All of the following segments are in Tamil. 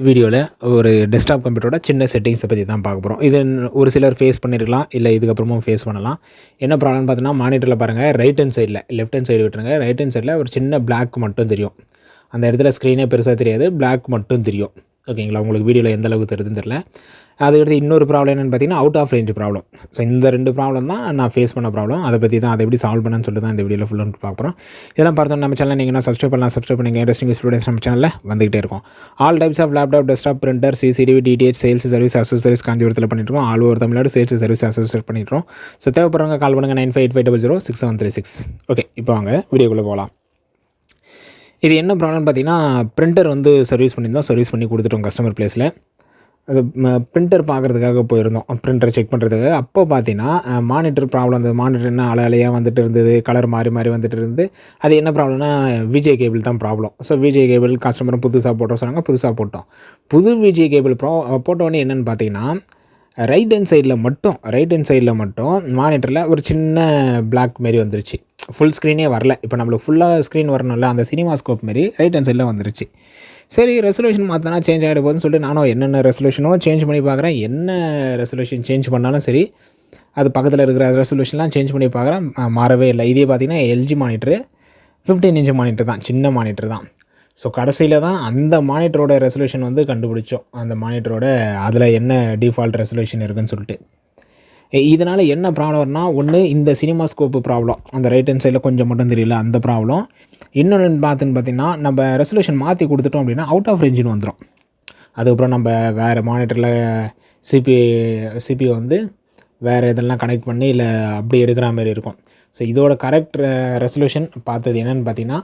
வீடியோவில் ஒரு டெஸ்க்டாப் கம்ப்யூட்டரோட சின்ன செட்டிங்ஸை பற்றி தான் பார்க்க போகிறோம். இது ஒரு சிலர் ஃபேஸ் பண்ணியிருக்கலாம், இல்லை இதுக்கப்புறமும் ஃபேஸ் பண்ணலாம். என்ன ப்ராப்ளம்னு பார்த்தீங்கன்னா, மானிட்டரில் பாருங்கள், ரைட் ஹேண்ட் சைடில், லெஃப்ட் ஹேண்ட் சைடு விட்டுருங்க, ரைட் ஹேண்ட் சைடில் ஒரு சின்ன பிளாக் மட்டும் தெரியும். அந்த இடத்துல ஸ்க்ரீனே பெருசாக தெரியாது, பிளாக் மட்டும் தெரியும். ஓகேங்களா? உங்களுக்கு வீடியோவில் எந்த அளவுக்கு தெரியுதுன்னு தெரியல. அதுக்கடுத்து இன்னொரு ப்ராப்ளம் என்னென்னு பார்த்தீங்கன்னா, out of range problem. So இந்த 2 ப்ராப்ளம் தான் நான் ஃபேஸ் பண்ண ப்ராப்ளம். அதை பற்றி தான், அதை எப்படி சால்வ் பண்ணேன்னு சொல்லிட்டு தான் இந்த வீடியோவில் ஃபுல்லாக பார்க்க போகிறோம். இதெல்லாம் பார்த்தோம் நம்ம சேனல் நீங்கள் சப்ஸ்கிரைப் பண்ணலாம், சப்ஸ்கிரைப் பண்ணுங்கள். இன்ட்ரெஸ்டிங் ஸ்டூடெண்ட்ஸ் நம்ம சேனலில் வந்துகிட்டே இருக்கும். All types of laptop, desktop, printer, CCTV, DTH, sales service, accessories காஞ்சிபுரத்தில் பண்ணிட்டுருக்கோம். All over Tamil Nadu sales service accessories பண்ணிட்டுருக்கோம். ஸோ தேவைப்படுறவங்க கால் பண்ணுங்கள் 9585006736. ஓகே, இப்போ வாங்க வீடியோக்குள்ளே போகலாம். இது என்ன ப்ராப்ளம்னு பார்த்தீங்கன்னா, பிரிண்டர் வந்து சர்வீஸ் பண்ணியிருந்தோம், சர்வீஸ் பண்ணி கொடுத்துட்டோம் கஸ்டமர் ப்ளேஸில். அது பிரிண்டர் பார்க்குறதுக்காக போயிருந்தோம், பிரிண்டரை செக் பண்ணுறதுக்காக. அப்போ பார்த்தீங்கன்னா மானிட்டர் ப்ராப்ளம். அந்த மானிட்டர் என்ன அலையாக வந்துட்டு இருந்தது, கலர் மாறி மாறி வந்துட்டு இருந்து. அது என்ன ப்ராப்ளம்னா, விஜே கேபிள் தான் ப்ராப்ளம். ஸோ விஜே கேபிள் கஸ்டமரும் புதுசாக போட்டோம் சொன்னாங்க, புதுசாக போட்டோம். புது விஜே கேபிள் போட்டோன்னே என்னென்னு பார்த்தீங்கன்னா, ரைட் ஹேண்ட் சைடில் மட்டும் மானிட்டரில் ஒரு சின்ன பிளாக் மாரி வந்துருச்சு. ஃபுல் ஸ்க்ரீனே வரல. இப்போ நம்மளுக்கு ஃபுல்லாக ஸ்க்ரீன் வரணும்ல, அந்த சினிமா ஸ்கோப் மாரி ரைட் ஹேண்ட் சைடில் வந்துருச்சு. சரி, ரெசல்யூஷன் மாற்றினா சேஞ்ச் ஆகிட போகுதுன்னு சொல்லிட்டு நானும் என்னென்ன ரெசல்யூஷனோ சேஞ்ச் பண்ணி பார்க்குறேன். என்ன ரெசல்யூஷன் சேஞ்ச் பண்ணாலும் சரி, அது பக்கத்தில் இருக்கிற ரெசல்யூஷன்லாம் சேஞ்ச் பண்ணி பார்க்குறேன், மாறவே இல்லை. இதே பார்த்திங்கன்னா எல்ஜி மானிட்ரு, 15 இன்ச் மானிட்டர் தான், சின்ன மானிட்டர் தான். ஸோ கடைசியில் தான் அந்த மானிட்டரோட ரெசல்யூஷன் வந்து கண்டுபிடிச்சோம். அந்த மானிட்டரோட அதில் என்ன டிஃபால்ட் ரெசல்யூஷன் இருக்குதுன்னு சொல்லிட்டு. இதனால் என்ன ப்ராப்ளம் வரும்னா, ஒன்று இந்த சினிமா ஸ்கோப்பு ப்ராப்ளம், அந்த ரைட் ஹேண்ட் சைடில் கொஞ்சம் மட்டும் தெரியல, அந்த ப்ராப்ளம். இன்னொன்று பார்த்தீங்கன்னா, நம்ம ரெசல்யூஷன் மாற்றி கொடுத்துட்டோம் அப்படின்னா அவுட் ஆஃப் ரேஞ்சுன்னு வந்துடும். அதுக்கப்புறம் நம்ம வேறு மானிட்டரில் சிபி வந்து வேறு இதெல்லாம் கனெக்ட் பண்ணி இல்லை அப்படி எடுக்கிற மாதிரி இருக்கும். ஸோ இதோட கரெக்ட் ரெசல்யூஷன் பார்த்தது என்னென்னு பார்த்தீங்கன்னா,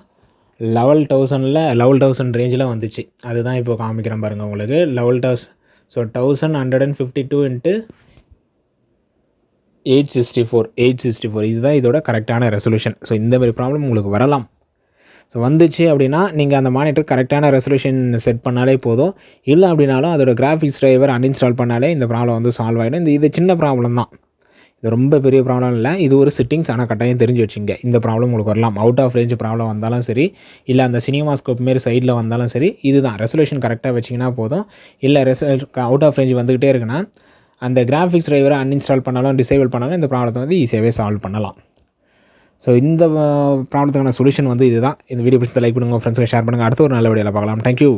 11,000 ரேஞ்சில் வந்துச்சு. அதுதான் இப்போ காமிக்கிறேன் பாருங்கள் உங்களுக்கு, 11,000. ஸோ 1152 × 864 இதுதான் இதோட கரெக்டான ரெசல்யூஷன். ஸோ இந்த மாதிரி ப்ராப்ளம் உங்களுக்கு வரலாம். ஸோ வந்துச்சு அப்படின்னா நீங்கள் அந்த மானிட்டர் கரெக்டான ரெசல்யூஷன் செட் பண்ணாலே போதும். இல்லை அப்படின்னாலும் அதோட கிராஃபிக்ஸ் டிரைவர் அன்இன்ஸ்டால் பண்ணாலே இந்த ப்ராப்ளம் வந்து சால்வ் ஆகிடும். இது சின்ன ப்ராப்ளம் தான், இது ரொம்ப பெரிய ப்ராப்ளம் இல்லை. இது ஒரு செட்டிங்ஸ், ஆனால் கட்டாயம் தெரிஞ்சு வச்சுங்க. இந்த ப்ராப்ளம் உங்களுக்கு வரலாம். அவுட் ஆஃப் ரேஞ்ச் ப்ராப்ளம் வந்தாலும் சரி, இல்லை அந்த சினிமா ஸ்கோப் மாரி சைடில் வந்தாலும் சரி, இதுதான் ரெசல்யூஷன் கரெக்டாக வச்சிங்கன்னா போதும். இல்லை அவுட் ஆஃப் ரேஞ்ச் வந்துக்கிட்டே இருக்குன்னா அந்த கிராஃபிக்ஸ் டிரைவரை அன்இன்ஸ்டால் பண்ணாலும் டிசேபிள் பண்ணாலும் இந்த ப்ராப்ளத்தை வந்து ஈஸியாகவே சால்வ் பண்ணலாம். ஸோ இந்த ப்ராப்ளத்துக்கான சொல்யூஷன் வந்து இதுதான். இந்த வீடியோ பிடிச்சதை லைக் பண்ணுங்கள், ஃப்ரெண்ட்ஸுக்கு ஷேர் பண்ணுங்கள். அடுத்த ஒரு நல்ல வீடியோவில் பார்க்கலாம். தேங்க்யூ.